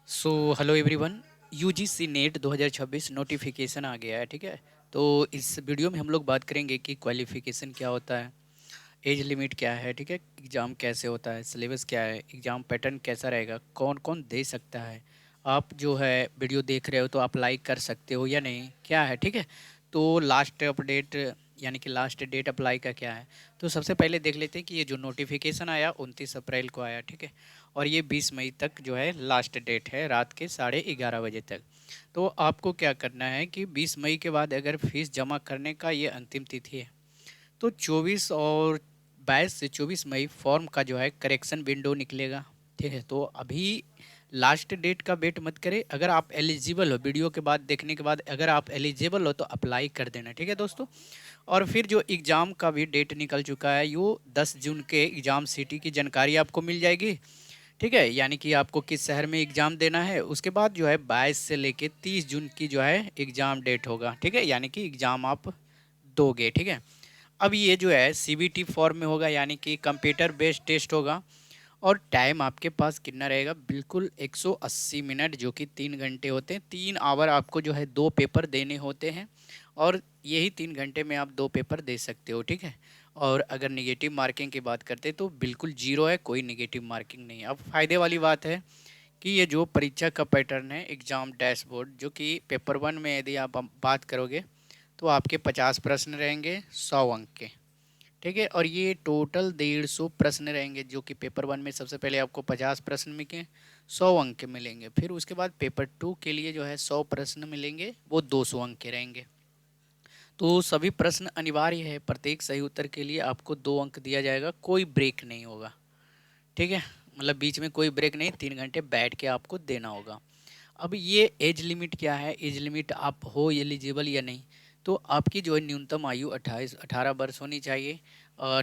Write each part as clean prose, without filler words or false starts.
सो hello everyone. UGC NET 2026 notification आ गया है, ठीक है। तो इस वीडियो में हम लोग बात करेंगे कि क्वालिफिकेशन क्या होता है, एज लिमिट क्या है, ठीक है, एग्ज़ाम कैसे होता है, सिलेबस क्या है, एग्ज़ाम पैटर्न कैसा रहेगा, कौन कौन दे सकता है। आप जो है वीडियो देख रहे हो तो आप लाइक कर सकते हो या नहीं, क्या है, ठीक है। तो लास्ट अपडेट यानी कि लास्ट डेट अप्लाई का क्या है। तो सबसे पहले देख लेते हैं कि ये जो नोटिफिकेशन आया 29 अप्रैल को आया, ठीक है। और ये 20 मई तक जो है लास्ट डेट है, रात के 11:30 बजे तक। तो आपको क्या करना है कि 20 मई के बाद अगर फीस जमा करने का ये अंतिम तिथि है, तो 24 और 22 से 24 मई फॉर्म का जो है करेक्शन विंडो निकलेगा, ठीक है। तो अभी लास्ट डेट का वेट मत करें। अगर आप एलिजिबल हो, वीडियो के बाद देखने के बाद अगर आप एलिजिबल हो तो अप्लाई कर देना, ठीक है दोस्तों। और फिर जो एग्ज़ाम का भी डेट निकल चुका है, यो 10 जून के एग्ज़ाम सिटी की जानकारी आपको मिल जाएगी, ठीक है। यानी कि आपको किस शहर में एग्ज़ाम देना है। उसके बाद जो है 22 से लेके 30 जून की जो है एग्ज़ाम डेट होगा, ठीक है। यानी कि एग्ज़ाम आप दोगे, ठीक है। अब ये जो है सीबीटी फॉर्म में होगा, यानी कि कंप्यूटर बेस्ड टेस्ट होगा। और टाइम आपके पास कितना रहेगा, बिल्कुल 180 मिनट, जो कि 3 घंटे होते हैं। 3 आवर आपको जो है 2 पेपर देने होते हैं, और यही 3 घंटे में आप 2 पेपर दे सकते हो, ठीक है। और अगर निगेटिव मार्किंग की बात करते हैं तो बिल्कुल जीरो है, कोई निगेटिव मार्किंग नहीं है। अब फायदे वाली बात है कि ये जो परीक्षा का पैटर्न है, एग्ज़ाम डैशबोर्ड, जो कि पेपर 1 में यदि आप बात करोगे तो आपके 50 प्रश्न रहेंगे 100 अंक के, ठीक है। और ये टोटल 150 प्रश्न रहेंगे, जो कि पेपर 1 में सबसे पहले आपको 50 प्रश्न मिलेंगे, 100 अंक के मिलेंगे। फिर उसके बाद पेपर 2 के लिए जो है 100 प्रश्न मिलेंगे, वो 200 अंक के रहेंगे। तो सभी प्रश्न अनिवार्य है, प्रत्येक सही उत्तर के लिए आपको 2 अंक दिया जाएगा, कोई ब्रेक नहीं होगा, ठीक है। मतलब बीच में कोई ब्रेक नहीं, 3 घंटे बैठ के आपको देना होगा। अब ये एज लिमिट क्या है, एज लिमिट आप हो एलिजिबल या नहीं। तो आपकी जो है न्यूनतम आयु 18 वर्ष होनी चाहिए।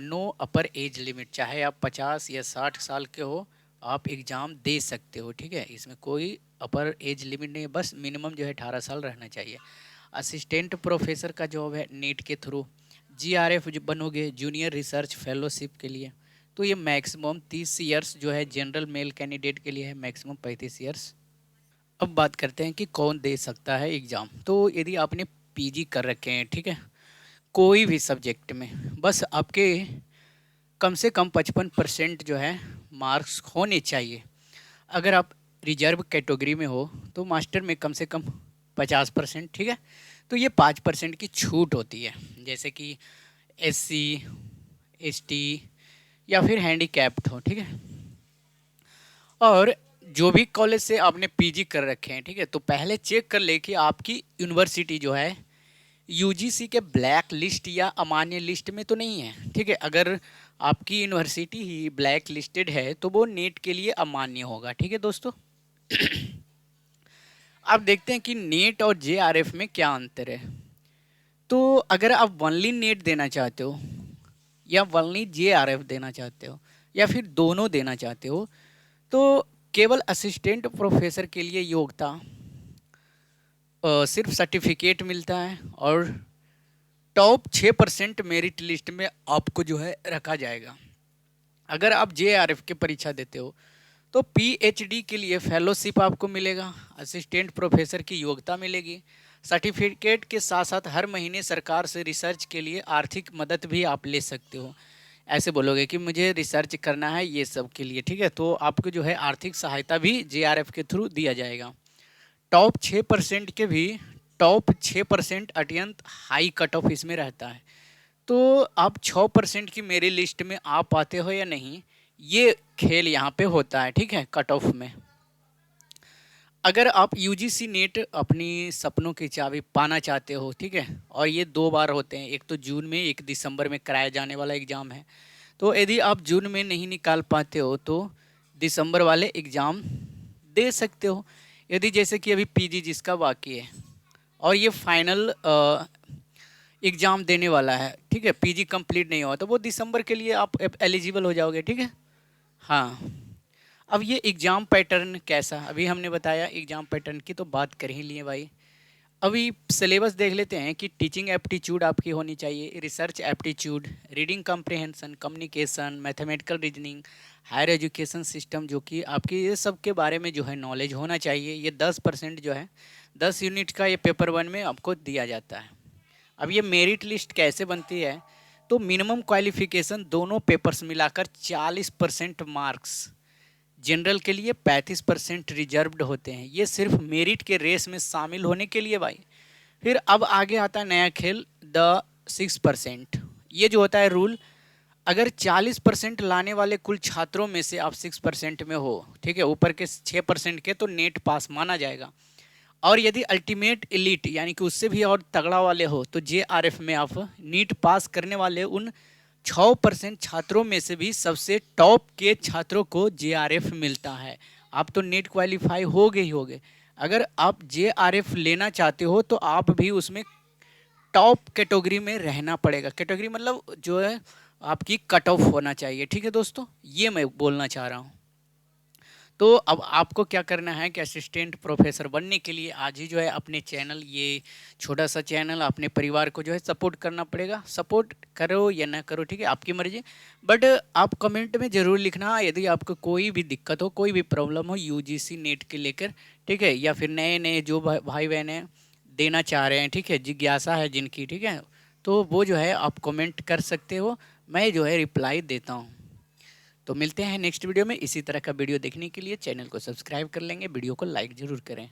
नो अपर एज लिमिट, चाहे आप 50 या 60 साल के हो, आप एग्ज़ाम दे सकते हो, ठीक है। इसमें कोई अपर एज लिमिट नहीं है, बस मिनिमम जो है 18 साल रहना चाहिए। असिस्टेंट प्रोफेसर का जॉब है नीट के थ्रू। जीआरएफ बनोगे जूनियर रिसर्च फेलोशिप के लिए, तो ये मैक्सिमम 30 ईयर्स जो है जनरल मेल कैंडिडेट के लिए है, मैक्सिमम 35 ईयर्स। अब बात करते हैं कि कौन दे सकता है एग्ज़ाम। तो यदि आपने पीजी कर रखे हैं, ठीक है, कोई भी सब्जेक्ट में, बस आपके कम से कम 55% जो है मार्क्स होने चाहिए। अगर आप रिजर्व कैटेगरी में हो तो मास्टर में कम से कम 50%, ठीक है। तो ये 5% की छूट होती है, जैसे कि एससी, एसटी या फिर हैंडीकैप्ड हो, ठीक है। और जो भी कॉलेज से आपने पीजी कर रखे हैं, ठीक है, तो पहले चेक कर ले कि आपकी यूनिवर्सिटी जो है यूजीसी के ब्लैक लिस्ट या अमान्य लिस्ट में तो नहीं है, ठीक है। अगर आपकी यूनिवर्सिटी ही ब्लैक लिस्टेड है तो वो नीट के लिए अमान्य होगा, ठीक है दोस्तों। अब देखते हैं कि नीट और जेआरएफ में क्या अंतर है। तो अगर आप वनली नीट देना चाहते हो या वनली जेआरएफ देना चाहते हो या फिर दोनों देना चाहते हो, तो केवल असिस्टेंट प्रोफेसर के लिए योग्यता सिर्फ सर्टिफिकेट मिलता है, और टॉप 6% मेरिट लिस्ट में आपको जो है रखा जाएगा। अगर आप जेआरएफ की परीक्षा देते हो तो पीएचडी के लिए फेलोशिप आपको मिलेगा, असिस्टेंट प्रोफेसर की योग्यता मिलेगी, सर्टिफिकेट के साथ साथ हर महीने सरकार से रिसर्च के लिए आर्थिक मदद भी आप ले सकते हो। ऐसे बोलोगे कि मुझे रिसर्च करना है ये सब के लिए, ठीक है, तो आपको जो है आर्थिक सहायता भी जेआरएफ के थ्रू दिया जाएगा। टॉप 6% के भी, टॉप 6% अत्यंत हाई कट ऑफ इसमें रहता है। तो आप 6% की मेरी लिस्ट में आ पाते हो या नहीं, ये खेल यहाँ पे होता है, ठीक है, कट ऑफ में। अगर आप यूजीसी नेट अपनी सपनों की चाबी पाना चाहते हो, ठीक है, और ये 2 बार होते हैं, एक तो जून में, एक दिसंबर में कराया जाने वाला एग्ज़ाम है। तो यदि आप जून में नहीं निकाल पाते हो तो दिसंबर वाले एग्ज़ाम दे सकते हो। यदि जैसे कि अभी पीजी जिसका बाकी है और ये फाइनल एग्ज़ाम देने वाला है, ठीक है, पीजी कंप्लीट नहीं हुआ, तो वो दिसंबर के लिए आप एलिजिबल हो जाओगे, ठीक है। हाँ। अब ये एग्ज़ाम पैटर्न कैसा, अभी हमने बताया एग्ज़ाम पैटर्न की तो बात कर ही लिए भाई। अभी सिलेबस देख लेते हैं कि टीचिंग एप्टीट्यूड आपकी होनी चाहिए, research aptitude, reading comprehension, communication, mathematical reasoning, higher education system, जो कि आपकी ये सब के बारे में जो है नॉलेज होना चाहिए। ये 10% जो है 10 यूनिट का ये पेपर 1 में आपको दिया जाता है। अब ये मेरिट लिस्ट कैसे बनती है, तो मिनिमम क्वालिफिकेशन दोनों पेपर्स मिलाकर 40% मार्क्स, जनरल के लिए 35% रिजर्व्ड होते हैं। ये सिर्फ मेरिट के रेस में शामिल होने के लिए भाई। फिर अब आगे आता है नया खेल, द 6%। ये जो होता है रूल, अगर 40% लाने वाले कुल छात्रों में से आप 6% में हो, ठीक है, ऊपर के 6% के, तो नेट पास माना जाएगा। और यदि अल्टीमेट एलिट यानी कि उससे भी और तगड़ा वाले हो, तो जेआरएफ में आप नीट पास करने वाले उन 6% छात्रों में से भी सबसे टॉप के छात्रों को जेआरएफ मिलता है। आप तो नेट क्वालिफाई हो गए ही हो गए। अगर आप जेआरएफ लेना चाहते हो तो आप भी उसमें टॉप कैटेगरी में रहना पड़ेगा। कैटेगरी मतलब जो है आपकी कट ऑफ होना चाहिए, ठीक है दोस्तों, ये मैं बोलना चाह रहा हूँ। तो अब आपको क्या करना है कि असिस्टेंट प्रोफेसर बनने के लिए आज ही जो है अपने चैनल, ये छोटा सा चैनल, अपने परिवार को जो है सपोर्ट करना पड़ेगा। सपोर्ट करो या ना करो, ठीक है, आपकी मर्जी। बट आप कमेंट में ज़रूर लिखना यदि आपको कोई भी दिक्कत हो, कोई भी प्रॉब्लम हो यूजीसी नेट के लेकर, ठीक है, या फिर नए नए जो भाई बहन हैं देना चाह रहे हैं, ठीक है, जिज्ञासा है जिनकी, ठीक है, तो वो जो है आप कमेंट कर सकते हो, मैं जो है रिप्लाई देता हूँ। तो मिलते हैं नेक्स्ट वीडियो में। इसी तरह का वीडियो देखने के लिए चैनल को सब्सक्राइब कर लेंगे, वीडियो को लाइक ज़रूर करें।